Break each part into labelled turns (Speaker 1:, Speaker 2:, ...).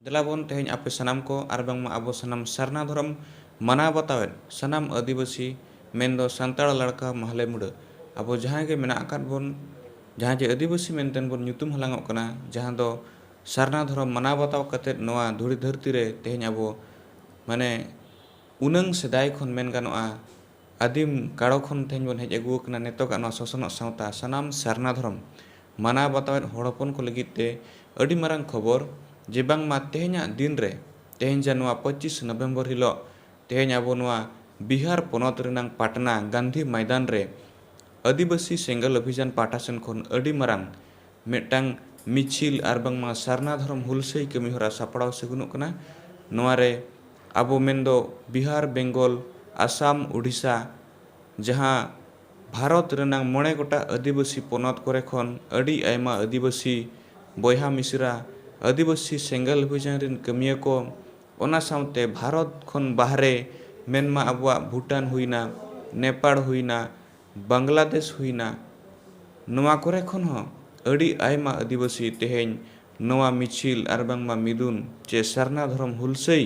Speaker 1: देलाबन तेहें आपे सनाम को आर बांगमा आबो सनाम सारना धरम मनाव बतावेन सनाम आदिवासी मेनदो संताड़ लड़का महले मुड़ आबो जहाँ के मेना आकात बोन जहाँ जे आदिवासी मेनतेन बोन ᱧᱩᱛᱩᱢ हलांगोग कना जहाँ दो सारना धरम मनाव बताव कतेत नोआ धुड़ी धरती रे तेहें आबो माने उनंग सेदाय खन मेन गानोआ आदिम काड़ो खन तेहें बोन हेज अगुव कना नेतोगा नोआ ससनक सावता सनाम सारना धरम मनाव बतावेन हड़ हपन को लगित ते अडी मारांग खबर जे बांगमा तेहें दिन रे तेहें जा नोआ 25 नवंबर हिलो तेहें आबो नोआ बिहार पोनत रेनांग पाटना गांधी मैदान रे आदिवासी सेंगल अभियान पाटासन खन अडी मारांग मेटांग मिचिल आर बांगमा सारना धरम हुलसई कमिहरा सापड़ाव सगुनोग कना नोआ रे आबो मेनदो बिहार बेंगल आसाम उड़ीसा जहाँ भारत रेनांग मोड़े गोटा आदिवासी पोनत करे खन अडी आयमा आदिवासी बयहा मिसरा आदिवासी सेंगल अभियान रिन कमिया को ओना सावते भारत खन बाहरे मेनमा आबुआ भूटान हुईना नेपाल हुईना बांग्लादेश हुईना नोआ करे खन हो अडी आयमा आदिवासी तेहें नोआ मिचिल आर बांगमा मिदुन जे सारना धरम हुलसई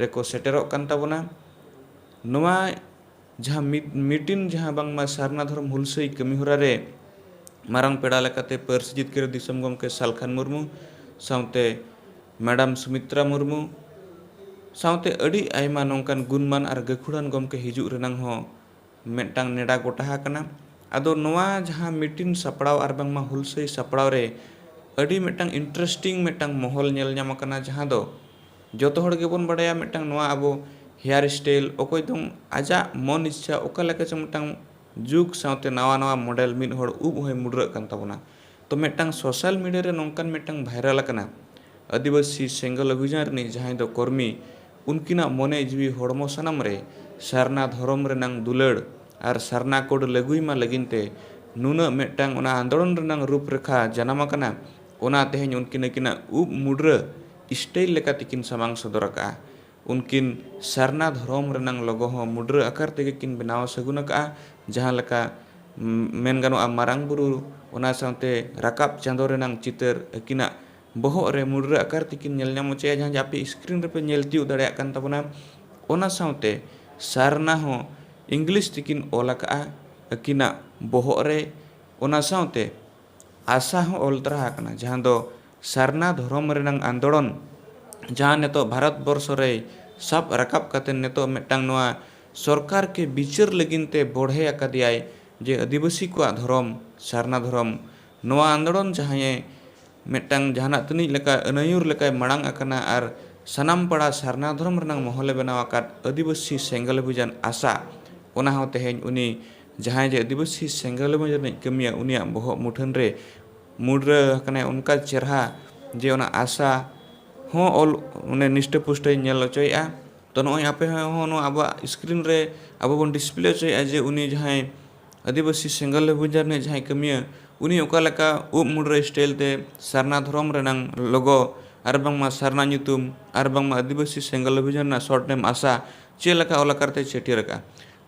Speaker 1: रेको सेटेरोग कान ताबोना नोआ जहाँ मीटिन जहाँ बांगमा सारना धरम हुलसई कमिहरा रे मारांग पेड़ा लेकाते पार्सी जितकेर दिसम गमके सालखान मुर्मू सावते मैडम सुमित्रा मुर्मू सावते अडी आयमा नोंकान गुणमान आर गखुड़ान गमके हिजुग रेनांग हो मेटांग नेडा गोटा कना आदो नोआ जहाँ मीटिन सपड़ाव आर बांगमा हुलसई सपड़ाव रे अडी मेटांग इंटरेस्टिंग मेटांग महल नेल ᱧᱟᱢ कना जहाँ दो जोतो हड़ गेबोन बड़ाया मेटांग नोआ आबो हेयर स्टाइल ओकोय दम आजा मन इच्छा ओका लेका च मेटांग जुग सावते नवा नवा मॉडल मिड हड़ उब होय मुड्र कान ताबोना तो मेटांग सोशल मीडिया रे नोंकान मेटांग भाइरल कना आदिवासी सेंगल अभियान रे जहाँ दो कर्मी उनकिना मने जीवी हड़मो सनाम रे सारना धरम रेनांग दुलड़ आर सारना कोड लगुईमा लगिनते नुना मेटांग ओना आंदोलन रेनांग रूपरेखा जनामा कना ओना तेहें उनकिना किना उब मुड्र स्टाइल लेका तिकिन समांग सदरका उनकिन सारना धरम रेनांग लोगो हो मुड्र आकार तेगे किन बनाव सगुनका जहाँ लेका मेन गानोआ मारांग बुरु ओना सावते राकाब चांदो रेनांग चितर अकिना बहो रे मुड्र आकार तिकिन नेल ᱧᱟᱢ चे जहाँ जापे स्क्रीन रे पे नेल तिउ दाड़ेया कान ताबोना ओना सावते सारना हो इंग्लिश तिकिन ओलका अकिना बहो रे ओना सावते आशा हो ओल तरा कना जहाँ दो सारना धरम रेनांग आंदोलन जहाँ नेतो भारत वर्ष रे सब राकाब काते नेतो मेटांग नोआ सरकार के बिचार लगिनते बढ़े आकादियाय जे आदिवासी को धरम सारना धरम नोआ आंदोलन जहाँ मेटांग जहाना तनी लेका अनायुर लेका मांग आकना आर सनाम पड़ा सारना धरम रेनांग महले बनाव आकाद आदिवासी सेंगल अभियान आशा ओना हो तेहें उनी जहाँ जे आदिवासी सेंगल अभियान कमिया उनिया बहो मुठन रे मुड्र कने उनका चेहरा जे ओना आशा हो ऑल उन्हें निष्ठ पुष्ट नेल चोया तो नोय आपे हो नो अब स्क्रीन रे अब बन डिस्प्ले चोया जे उनी जहाँ आदिवासी सेंगल अभियान ने जहाँ कमिया उनी ओका लेका उब मुड्र स्टाइल ते सारना धरम रेनांग लोगो आर बांगमा सारना ᱧᱩᱛᱩᱢ आर बांगमा आदिवासी सेंगल अभियान ना शॉर्ट नेम आशा चे लेका ओला करते छेटियरका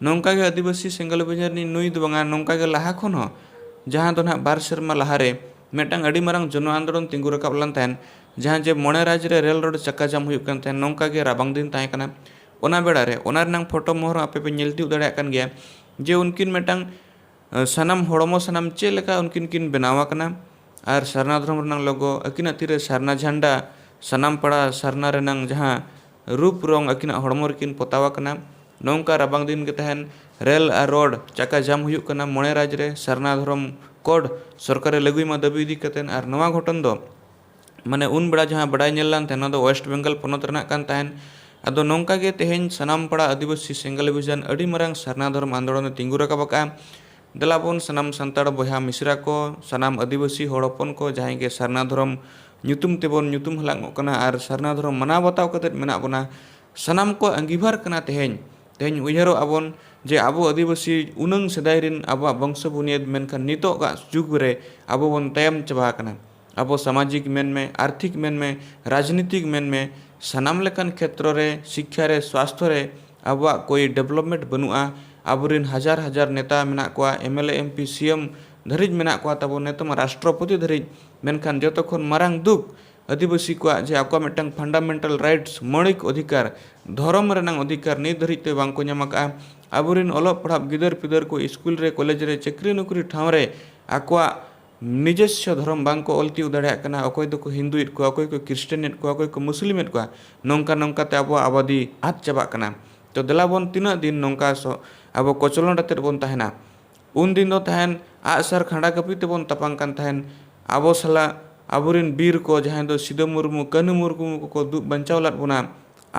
Speaker 1: नोंका गे आदिवासी सेंगल अभियान नि नुई दो बांगा नोंका गे लाहा खन हो जहाँ दो ना बार शर्मा लाहारे मेटांग अडी मारांग जन आंदोलन तिंगु रकाब लान तहन जहाँ जे मोणे राज रे रेल रोड चक्का जाम हुयुक कान तहन नोंका गे राबांग दिन ताहे कना ओना बेड़ा रे ओना रेनांग फोटो मोहर आपे पे नेल तिउ दाड़ेया कान गया जे उनकिन मेटांग सनाम हड़मो सनाम चे लेका उनकिन किन बनावा कना आर सारना धरम रेनांग लोगो अकिना तीरे सारना झंडा सनाम पड़ा सारना रेनांग जहाँ रूप रंग अकिना हड़मो रेकिन पोतावा कना नोंका राबांग दिन के तहन रेल आर रोड चक्का जाम हुयुक कना मोणे राज रे सारना धरम कोड सरकार लगुईमा दाबी इदी कतेन आर नवा घटन दो माने उन बड़ा जहाँ बड़ाई नेलान तेना दो वेस्ट बेंगल पोनत रेनाग कान तहन आदो नोंका गे तेहें सनाम पड़ा आदिवासी सेंगल अभियान अडी मारांग सारना धरम आंदोलन तिंगु रकाबका देलाबन सनाम संताड़ बयहा मिसरा को सनाम आदिवासी हड़पन को जहाँ के सारना धरम ᱧᱩᱛᱩᱢ तेबन ᱧᱩᱛᱩᱢ हलांग कना आर सारना धरम मनाव बताव कतेत मेना बना सनाम को अंगीभार कना तेहें तेहें उयहरो आबन जे आबो आदिवासी उनंग सेदाय रिन आबो वंश बुनियाद मेनखान नितो गा जुग रे आबो बन तायम चबा कना आबो सामाजिक मेन में आर्थिक मेन में राजनीतिक मेन में सनाम लेकान क्षेत्र रे शिक्षा रे स्वास्थ्य रे आबो कोई डेवलपमेंट बनुआ आबोरिन हजार हजार नेता मेना कोआ एमएलए एमपी सीएम धरिज मेना कोआ ताबो नेतम राष्ट्रपति धरिज मेनखान जतो खन मारांग दुख आदिवासी को जे आको मिटंग फंडामेंटल राइट्स मौलिक अधिकार धर्म रेनांग अधिकार नित धरिते बांको ᱧᱟᱢᱟᱠᱟ आबुरिन ओलग पढ़ा गिदर पिदर को स्कूल रे कॉलेज रे चक्री नौकरी ठाव रे आकोआ निजस्व धर्म बांको ऑलती उदाड़े कना अकोय दो को हिंदू इट को अकोय को क्रिश्चियन इट को अकोय को मुस्लिम इट को नौका नौका ते अब आबादी आद चाबा कना तो देलाबन तीना दिन नौका अब कोचलन रते बन तहना उन दिन दो तहन आसर खाड़ा कपी तेबन तपांग कान तहन अब सला आबुरिन बीर को जहां दो सिदो मुर्मू कनु मुर्मू को दुब बंचाव लाद बोना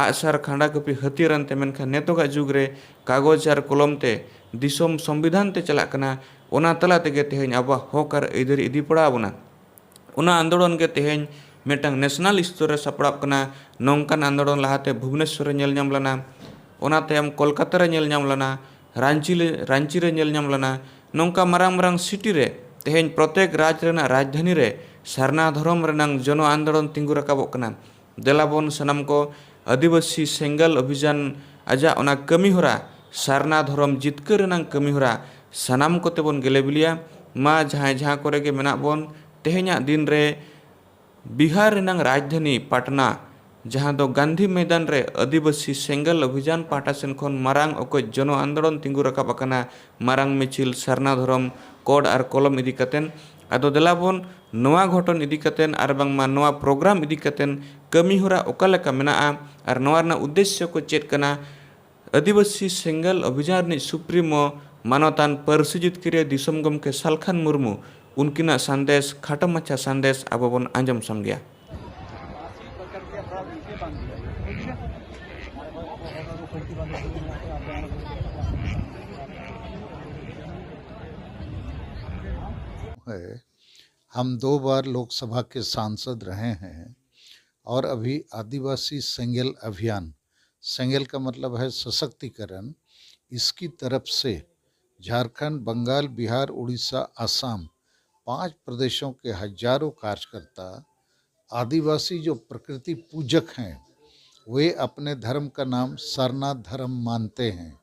Speaker 1: आसर खाड़ा कपी हथियारन ते मेनखा नेतोगा जुग रे कागज आर कलम ते दिसोम संविधान ते चला कना ओना तला तेगे तेहेñ अब हक आर अइदार इदी पड़ा बोना ओना आंदोलन के तेहेñ मेटंग नेशनल स्तर रे सपड़ाब कना नौकान आंदोलन लाहाते भुवनेश्वर रे नेल ᱧᱟᱢ लना ओना तायम कोलकाता रे नेल ᱧᱟᱢ लना रांची रे नेल ᱧᱟᱢ लना नौका मारांग मारांग सिटी रे तेहेñ प्रत्येक राज रेना राजधानी रे सारना धर्म रेनांग जन आंदोलन तिंगु राकाबोग कना देलाबन सनाम को आदिवासी सेंगल अभियान आजा ओना कमी होरा सारना धर्म जितकर रेनांग कमी होरा सनाम को तेबन गेलेबिलिया मा जहां जहां करे के मेना बोन तेहेñा दिन रे बिहार रेनांग राजधानी पटना जहां दो गांधी मैदान रे आदिवासी सेंगल अभियान पाटा सेन खन मारांग अकोय जन आंदोलन तिंगु राकाब अकना मारांग मिचिल सारना धर्म कोड आर कलम इदी कतेन आदो देलाबन नवा घटन इदी कतेन आर बांगमा नवा प्रोग्राम इदी कतेन कमी होरा ओकालेका मेनाआ आर नवा रना उद्देश्य को चेत कना आदिवासी सेंगल अभियान नि सुप्रीमो मानवतान पारसी जितकिरिया दिसोम गमके सालखान मुर्मू उनकिना संदेश खाटो माछा संदेश अब बन आंजम समगिया।
Speaker 2: हम 2 बार लोकसभा के सांसद रहे हैं और अभी आदिवासी सेंगल अभियान, सेंगल का मतलब है सशक्तिकरण, इसकी तरफ से झारखंड, बंगाल, बिहार, उड़ीसा, असम 5 प्रदेशों के हजारों कार्यकर्ता आदिवासी जो प्रकृति पूजक हैं वे अपने धर्म का नाम सरना धर्म मानते हैं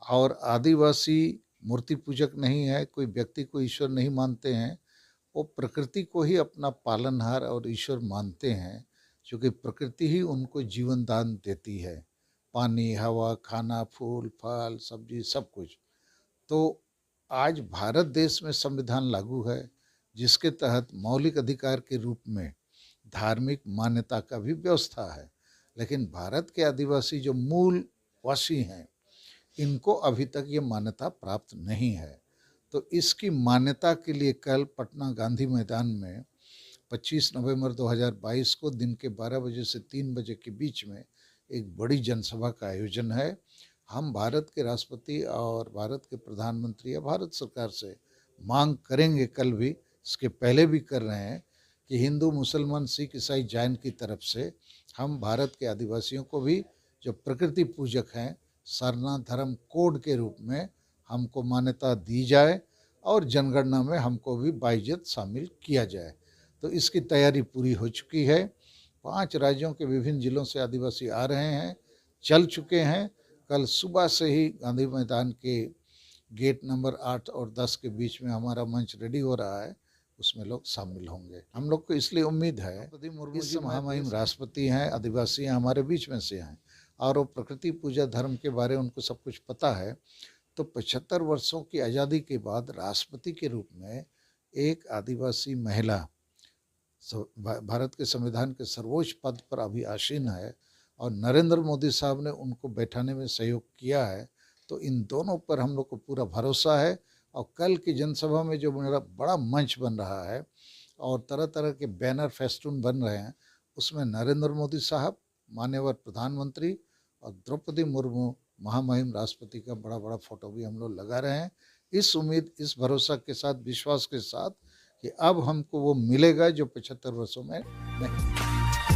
Speaker 2: और आदिवासी मूर्ति पूजक नहीं है, कोई व्यक्ति को ईश्वर नहीं मानते हैं, वो प्रकृति को ही अपना पालनहार और ईश्वर मानते हैं क्योंकि प्रकृति ही उनको जीवन दान देती है, पानी, हवा, खाना, फूल, फल, सब्जी, सब कुछ। तो आज भारत देश में संविधान लागू है जिसके तहत मौलिक अधिकार के रूप में धार्मिक मान्यता का भी व्यवस्था है, लेकिन भारत के आदिवासी जो मूल वासी हैं इनको अभी तक ये मान्यता प्राप्त नहीं है। तो इसकी मान्यता के लिए कल पटना गांधी मैदान में 25 नवंबर 2022 को दिन के 12 बजे से 3 बजे के बीच में एक बड़ी जनसभा का आयोजन है। हम भारत के राष्ट्रपति और भारत के प्रधानमंत्री या भारत सरकार से मांग करेंगे, कल भी, इसके पहले भी कर रहे हैं कि हिंदू, मुसलमान, सिख, ईसाई, जैन की तरफ से हम भारत के आदिवासियों को भी जो प्रकृति पूजक हैं सरना धर्म कोड के रूप में हमको मान्यता दी जाए और जनगणना में हमको भी बाइज्जत शामिल किया जाए। तो इसकी तैयारी पूरी हो चुकी है। 5 राज्यों के विभिन्न जिलों से आदिवासी आ रहे हैं, चल चुके हैं। कल सुबह से ही गांधी मैदान के गेट नंबर 8 और 10 के बीच में हमारा मंच रेडी हो रहा है, उसमें लोग शामिल होंगे। हम लोग को इसलिए उम्मीद है इस महामहिम राष्ट्रपति हैं, आदिवासी हैं, हमारे बीच में से हैं और वो प्रकृति पूजा धर्म के बारे में उनको सब कुछ पता है। तो 75 वर्षों की आज़ादी के बाद राष्ट्रपति के रूप में एक आदिवासी महिला भारत के संविधान के सर्वोच्च पद पर अभी आसीन है और नरेंद्र मोदी साहब ने उनको बैठाने में सहयोग किया है। तो इन दोनों पर हम लोग को पूरा भरोसा है और कल की जनसभा में जो मेरा बड़ा मंच बन रहा है और तरह तरह के बैनर फेस्टून बन रहे हैं, उसमें नरेंद्र मोदी साहब, माननीय प्रधानमंत्री और द्रौपदी मुर्मू महामहिम राष्ट्रपति का बड़ा बड़ा फोटो भी हम लोग लगा रहे हैं। इस उम्मीद, इस भरोसा के साथ, विश्वास के साथ कि अब हमको वो मिलेगा जो 75 वर्षों में नहीं।